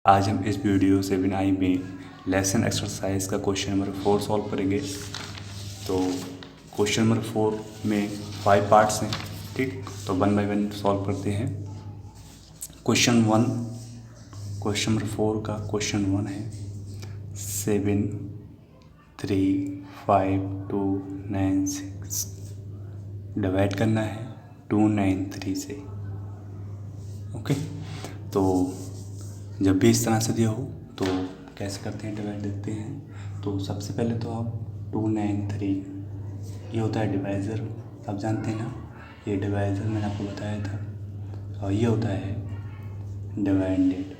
आज हम इस वीडियो 7i में लेसन एक्सरसाइज का क्वेश्चन नंबर 4 सॉल्व करेंगे। तो क्वेश्चन नंबर 4 में 5 पार्ट्स हैं, ठीक। तो 1 बाय 1 सॉल्व करते हैं। क्वेश्चन नंबर 4 का क्वेश्चन 1 है 7 3 5 2 9 6 डिवाइड करना है 2 9 3 से। ओके, तो जब भी इस तरह से दिया हो तो कैसे करते हैं, डिवाइड देते हैं। तो सबसे पहले तो आप 2 9 3 ये होता है डिवाइज़र, आप जानते हैं ना, ये डिवाइज़र मैंने आपको बताया था, और ये होता है डिवाइडेड।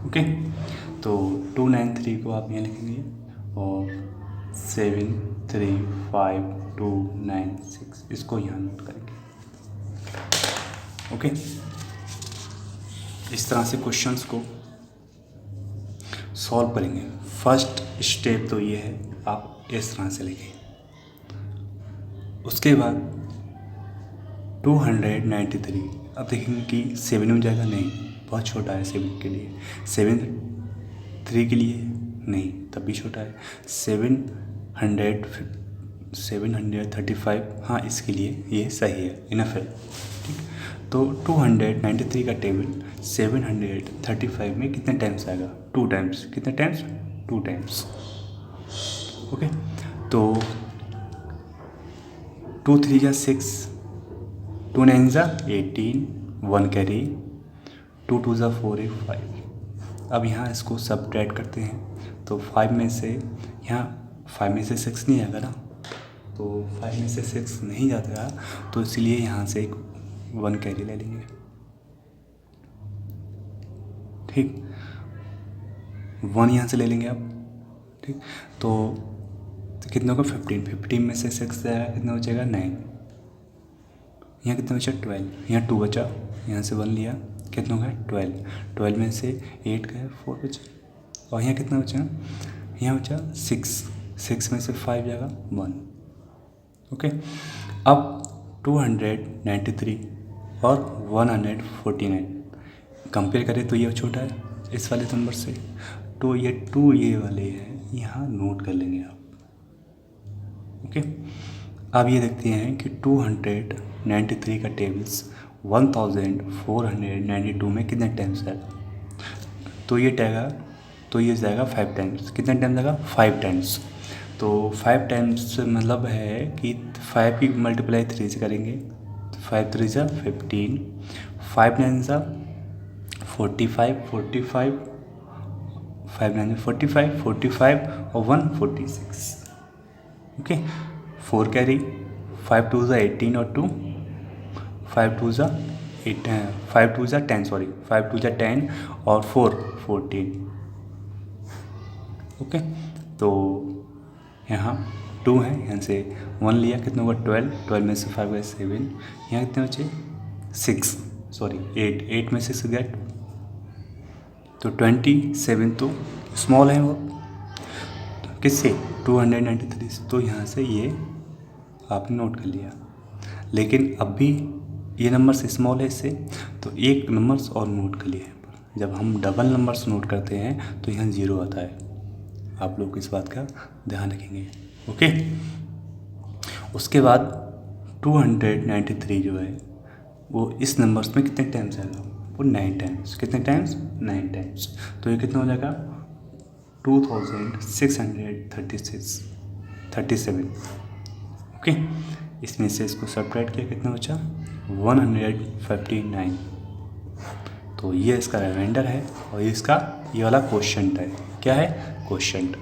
ओके, तो 2 9 3 को आप यहाँ लिखेंगे और 7 3 5 2 9 6 इसको यहाँ नोट करेंगे। ओके, इस तरह से क्वेश्चंस को सॉल्व करेंगे। फर्स्ट स्टेप तो ये है, आप इस तरह से लिखें। उसके बाद 293, अब देखेंगे कि 7 में जाएगा, नहीं, बहुत छोटा है 7 के लिए। 7 3 के लिए नहीं, तब भी छोटा है। 735, हाँ, इसके लिए ये सही है, इनफ है, ठीक। तो 293 का टेबल 735 में कितने टाइम्स आएगा? 2 टाइम्स। कितने टाइम्स? 2 टाइम्स। ओके, तो 2 3 जा 6, 2 9 जा 18, 1 कैरी, 2 2 जा 4 है 5। अब यहाँ इसको सबट्रैक्ट करते हैं, तो 5 में से यहाँ 5 में से 6 नहीं आएगा ना, तो 5 में से 6 नहीं जाता, तो इसलिए यहाँ से एक 1 कैरी ले लेंगे, ठीक। 1 यहाँ से ले लेंगे आप, ठीक। तो कितना होगा? 15 में से 6 जाएगा, कितना बचेगा? 9। यहाँ कितना बचा? 12। यहाँ 2 बचा, यहाँ से 1 लिया, कितना होगा? 12 में से 8 गया, 4 बचा। और यहाँ कितना बचा? यहाँ बचा 6 में से 5 जाएगा, 1। ओके, अब 293 और 149 कंपेयर करें तो ये छोटा है इस वाले नंबर से, तो ये 2 ये वाले हैं, यहाँ नोट कर लेंगे आप। ओके, अब ये देखते हैं कि 293 का टेबल्स 1492 में कितने टाइम्स आएगा। तो ये जाएगा 5 टाइम्स। कितने टाइम्स जाएगा? 5 टाइम्स। तो 5 टाइम्स मतलब है कि 5 की मल्टीप्लाई 3 से करेंगे, 5 3 जा 15, 5 9 जा 45, 5 9 45 और 1 46। ओके, 4 कैरी, 5 2 जा 18 और 2 5 2 जा 10, सॉरी, 5 2 जा 10 और 4 14। ओके, तो यहाँ 2 है, यहाँ से 1 लिया, कितना हुआ? 12 में से 5 गए 7, यहाँ कितने बचे? 6, सॉरी 8 में से 6 गए, तो 27, तो स्मॉल है वो किससे? 293 से। तो यहाँ से ये आपने नोट कर लिया, लेकिन अब भी ये नंबर्स स्मॉल है इससे, तो एक नंबर्स और नोट कर लिए। जब हम डबल नंबर्स नोट करते हैं तो यहाँ 0 आता है, आप लोग इस बात का ध्यान रखेंगे। ओके, उसके बाद 293 जो है वो इस नंबर्स में कितने टाइम्स आएगा? वो 9 टाइम्स। कितने टाइम्स? 9 टाइम्स। तो ये कितना हो जाएगा? 2637। ओके, इसमें से इसको सब्ट्रैक्ट किया, कितना बचा? 159। तो ये इसका रिमाइंडर है और इसका ये वाला क्वोशंट है। क्या है? क्वोशंट।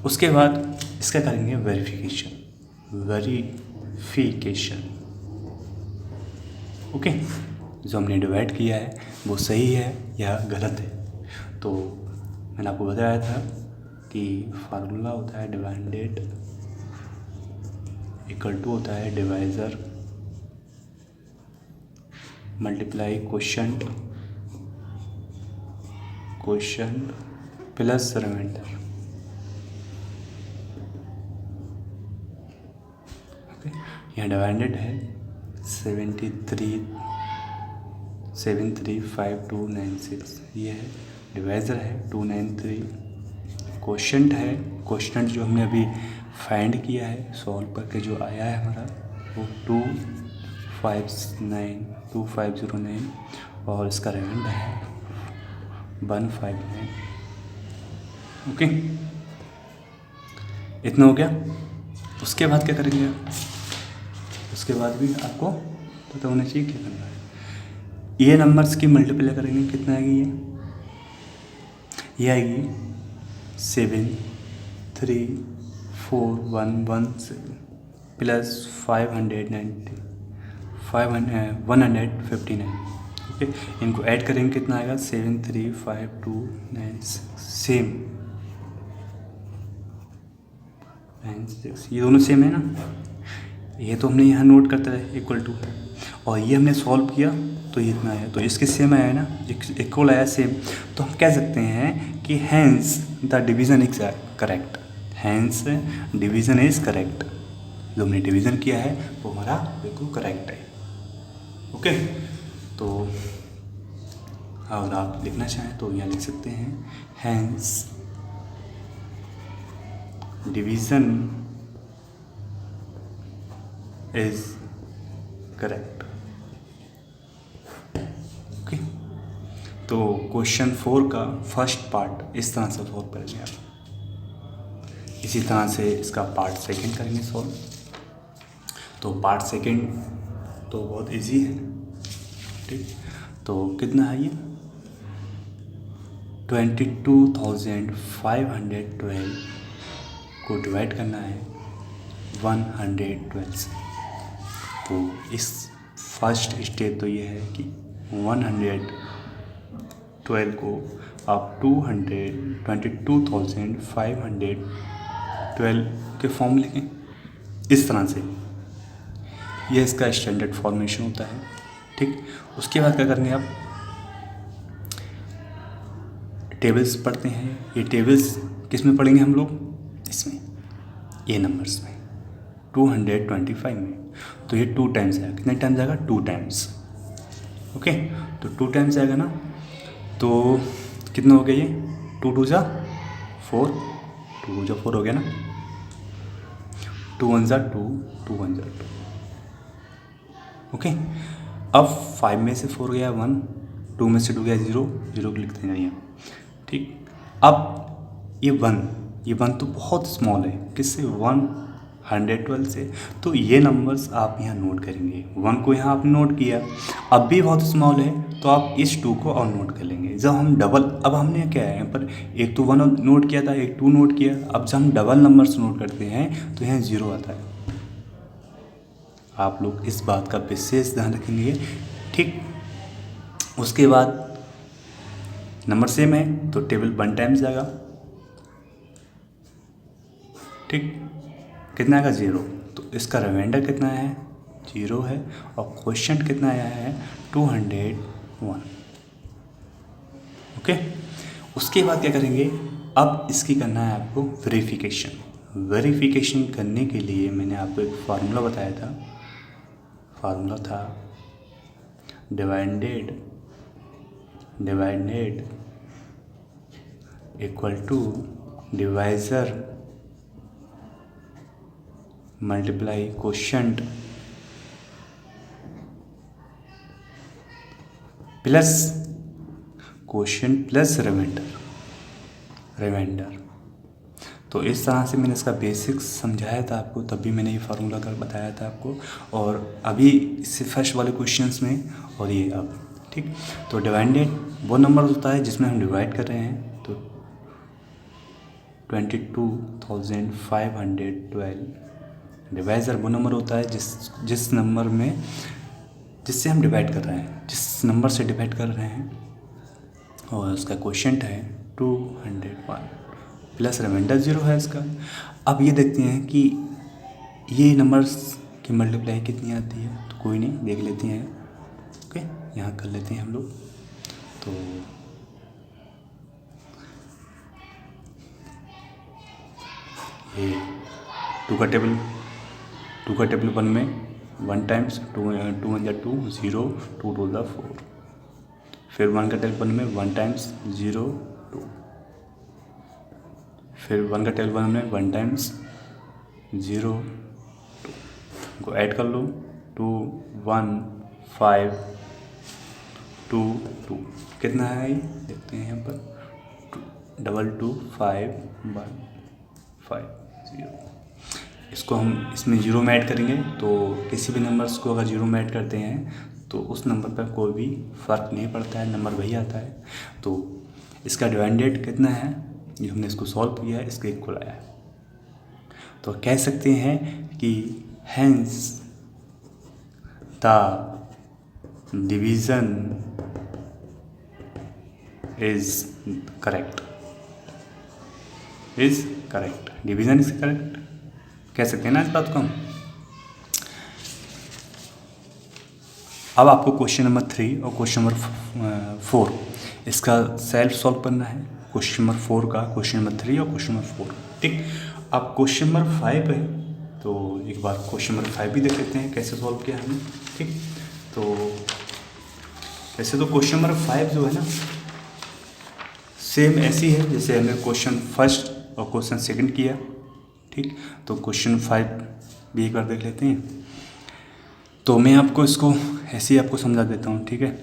उसके बाद इसका करेंगे वेरिफिकेशन। ओके, जो हमने डिवाइड किया है वो सही है या गलत है। तो मैंने आपको बताया था कि फार्मूला होता है डिवाइडेड इक्वल टू होता है divisor multiply quotient plus remainder. Okay, यहाँ डिवाइडेड है 73 735296 ये है, डिवाइज़र है 293, क्वोशंट है, क्वोशंट जो हमने अभी फाइंड किया है सॉल्व करके जो आया है हमारा वो 2509 और इसका रिमाइंडर है 159। ओके, इतना हो गया। उसके बाद क्या करेंगे आप? उसके बाद भी आपको पता होना चाहिए क्या करना है। ये नंबर्स की मल्टीप्लाई करेंगे, कितना आएगी ये आएगी 73411 प्लस 159। ओके, इनको ऐड करेंगे कितना आएगा 73529 सेम 96, ये दोनों सेम है ना, ये तो हमने यहाँ नोट करते रहे इक्वल टू, और ये हमने सॉल्व किया तो ये इतना आया, तो इसके सेम आया है ना, इक्वल आया सेम, तो हम कह सकते हैं कि hence the division is correct, hence division is correct, जो हमने डिवीज़न किया है वो हमारा बिल्कुल करेक्ट है। ओके, तो अगर आप लिखना चाहें तो यहाँ लिख सकते हैं hence division is correct. Okay, तो क्वेश्चन 4 का फर्स्ट पार्ट इस तरह से सॉल्व करेंगे आप, इसी तरह से इसका पार्ट सेकंड करेंगे सॉल्व। तो पार्ट सेकंड तो बहुत इजी है, ठीक, तो कितना है ये 22,512 को डिवाइड करना है 112 से। तो इस फर्स्ट स्टेप तो ये है कि 112 को आप 22,512 के फॉर्म लिखें इस तरह से, ये इसका स्टैंडर्ड फॉर्मेशन होता है, ठीक। उसके बाद क्या करेंगे आप, टेबल्स पढ़ते हैं, ये टेबल्स किस में पढ़ेंगे हम लोग, इसमें, ये नंबर्स में 225 में, तो ये 2 टाइम्स आएगा, कितने टाइम्स आएगा 2 टाइम्स। ओके, तो 2 टाइम्स आएगा ना, तो कितना हो गया ये 2 2 जा 4, 2 2 जा 4 हो गया ना, 2 1 जा 2, 2 1 जा 2। ओके, अब 5 में से 4 गया 1, 2 में से 2 गया 0, 0 लिखते हैं यहाँ, ठीक। अब ये 1 तो बहुत स्मॉल है, किससे 112 से, तो ये नंबर्स आप यहाँ नोट करेंगे, 1 को यहाँ आपने नोट किया, अब भी बहुत स्मॉल है तो आप इस 2 को और नोट कर लेंगे। जब हम डबल, अब हमने क्या है यहाँ पर, एक तो 1 नोट किया था, एक 2 नोट किया, अब जब हम डबल नंबर्स नोट करते हैं तो यहाँ 0 आता है। आप लोग इस बात का विशेष ध्यान रखेंगे, ठीक। उसके बाद नंबर सेम है तो टेबल 1 टाइम्स जाएगा, ठीक, कितना आएगा 0, तो इसका रिमाइंडर कितना है 0 है, और क्वेश्चन कितना आया है 201। ओके, उसके बाद क्या करेंगे, अब इसकी करना है आपको वेरिफिकेशन करने के लिए मैंने आपको एक फार्मूला बताया था, फार्मूला था डिवाइडेड equal to divisor multiply quotient plus quotient plus remainder. तो इस तरह से मैंने इसका बेसिक्स समझाया था आपको, तब भी मैंने ये फार्मूला कर बताया था आपको, और अभी इससे फर्स्ट वाले क्वेश्चंस में और ये अब, ठीक। तो डिवाइडेड वो नंबर होता है जिसमें हम डिवाइड कर रहे हैं, तो 22,512 डिवाइज़र वो नंबर होता है जिस नंबर में, जिससे हम डिवाइड कर रहे हैं, जिस नंबर से डिवाइड कर रहे हैं, और उसका क्वोशंट है 201 प्लस रिमाइंडर 0 है इसका। अब ये देखते हैं कि ये नंबर्स की मल्टीप्लाई कितनी आती है, तो कोई नहीं, देख लेते हैं। ओके, यहाँ कर लेते हैं हम लोग, तो ये 2 का टेबल 1 में 1 टाइम्स 2 1 जा 2, 0, 2 2 जा 4, फिर 1 का टेबल 1 में 1 टाइम्स 0 2, फिर 1 का टेबल 1 में 1 टाइम्स 0 2 को ऐड कर लो 2 1 5 2 2 कितना है ये देखते हैं यहाँ पर 2 5 1 5 0। इसको हम इसमें जीरो में ऐड करेंगे तो किसी भी नंबर्स को अगर जीरो में ऐड करते हैं तो उस नंबर पर कोई भी फ़र्क नहीं पड़ता है, नंबर वही आता है। तो इसका डिवाइडेड कितना है ये हमने इसको सॉल्व किया है, इसके इक्वल आया है। तो कह सकते हैं कि hence the division is correct, division is correct कह सकते हैं ना इस बात को हम। अब आपको क्वेश्चन नंबर 3 और क्वेश्चन नंबर 4 इसका सेल्फ सॉल्व करना है। क्वेश्चन नंबर 4 का क्वेश्चन नंबर 3 और क्वेश्चन नंबर 4, ठीक। अब क्वेश्चन नंबर 5 है तो एक बार क्वेश्चन नंबर 5 भी देख लेते हैं कैसे सॉल्व किया हमने, ठीक। तो वैसे तो क्वेश्चन नंबर 5 जो है ना सेम ऐसी है जैसे हमने क्वेश्चन फर्स्ट और क्वेश्चन सेकंड किया, ठीक। तो क्वेश्चन 5 भी एक बार देख लेते हैं। तो मैं आपको इसको ऐसे ही आपको समझा देता हूँ, ठीक है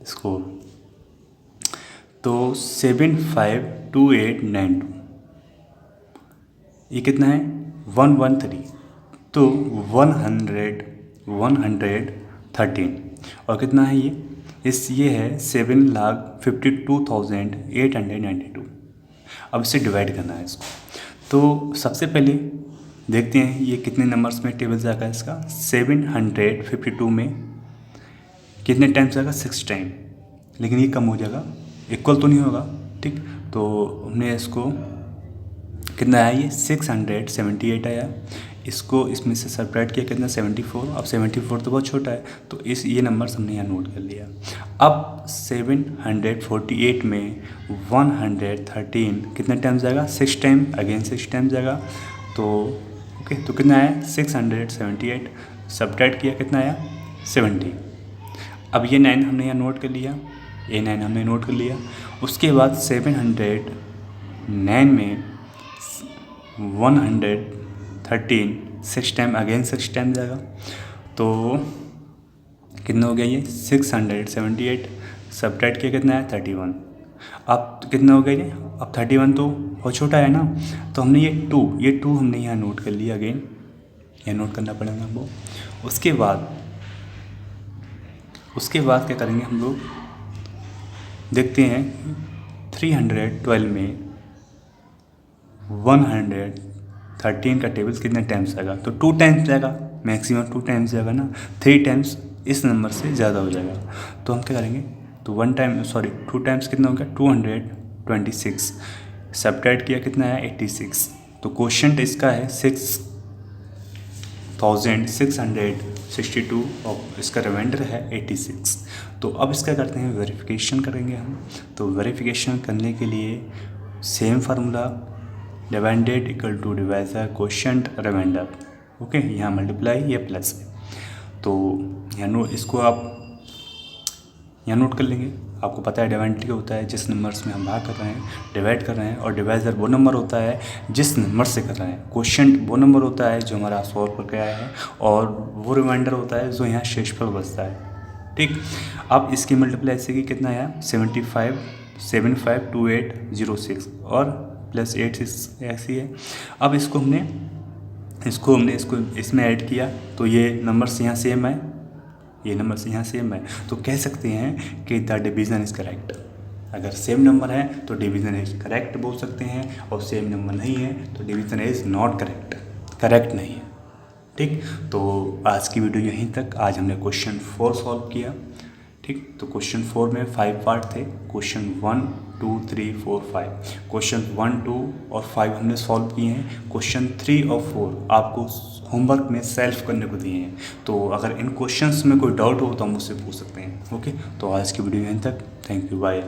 इसको। तो 7 5 2 8 9 2 ये कितना है 113, तो 113 और कितना है ये है 7,52,892। अब इसे डिवाइड करना है इसको। तो सबसे पहले देखते हैं ये कितने नंबर्स में टेबल जाएगा इसका। 752 में कितने टाइम्स जाएगा 6 टाइम, लेकिन ये कम हो जाएगा, इक्वल तो नहीं होगा, ठीक। तो हमने इसको कितना आया ये 678 आया। इसको इसमें से सबट्रैक्ट किया कितना 74। अब 74 तो बहुत छोटा है तो ये नंबर हमने यहाँ नोट कर लिया। अब 748 में 113 कितने टाइम्स जाएगा 6 टाइम, अगेन 6 टाइम जाएगा। तो ओके, तो कितना आया 678, सबट्रैक्ट किया कितना आया 70। अब ये 9 हमने यहाँ नोट कर लिया, ये 9 हमने नोट कर लिया। उसके बाद 709 में 113 6 टाइम, अगेन 6 टाइम जाएगा। तो कितना हो गया ये 678, सबट्रैक्ट किया कितना है 31। अब कितना हो गया ये, अब 31 तो बहुत छोटा है ना, तो हमने ये 2 हमने यहाँ नोट कर लिया, अगेन यहाँ नोट करना पड़ेगा हमको। उसके बाद क्या करेंगे हम लोग, देखते हैं 312 में 113 का टेबल कितने टाइम्स आएगा। तो 2 टाइम्स जाएगा, मैक्सिमम 2 टाइम्स जाएगा ना, 3 टाइम्स इस नंबर से ज़्यादा हो जाएगा। तो हम क्या करेंगे, तो 2 टाइम्स कितना हो गया 226, सबट्रैक्ट किया कितना है 86। तो क्वेश्चन इसका है 6,662 और इसका रिमाइंडर है 86। तो अब इसका करते हैं वेरिफिकेशन करेंगे हम। तो वेरिफिकेशन करने के लिए सेम फार्मूला, डिवाइडेड equal to divisor quotient remainder, okay. यहाँ मल्टीप्लाई ये प्लस। तो यहाँ इसको आप यहाँ नोट कर लेंगे। आपको पता है डिवाइडेड क्या होता है, जिस नंबर्स में हम भाग कर रहे हैं डिवाइड कर रहे हैं, और डिवाइजर वो नंबर होता है जिस नंबर से कर रहे हैं, क्वोशिएंट वो नंबर होता है जो हमारा सॉल्व करके आया है, और वो रिमाइंडर होता है जो यहाँ शेषफल बचता है, ठीक। अब इसकी मल्टीप्लाई ऐसे की कितना आया 752806 और प्लस 86 ऐसी है। अब इसको हमने इसमें ऐड किया तो ये नंबर्स यहाँ सेम है, ये नंबर्स यहाँ सेम है। तो कह सकते हैं कि द डिवीज़न इज़ करेक्ट। अगर सेम नंबर है तो डिवीज़न इज़ करेक्ट बोल सकते हैं, और सेम नंबर नहीं है तो डिवीज़न इज़ नॉट करेक्ट नहीं है, ठीक। तो आज की वीडियो यहीं तक। आज हमने क्वेश्चन 4 सॉल्व किया, ठीक। तो क्वेश्चन 4 में 5 पार्ट थे, क्वेश्चन 1 2 3 4 5। क्वेश्चन 1 2 और 5 हमने सॉल्व किए हैं। क्वेश्चन 3 और 4 आपको होमवर्क में सेल्फ करने को दिए हैं। तो अगर इन क्वेश्चंस में कोई डाउट हो तो हम मुझसे पूछ सकते हैं, ओके। तो आज की वीडियो यहीं तक, थैंक यू, बाय।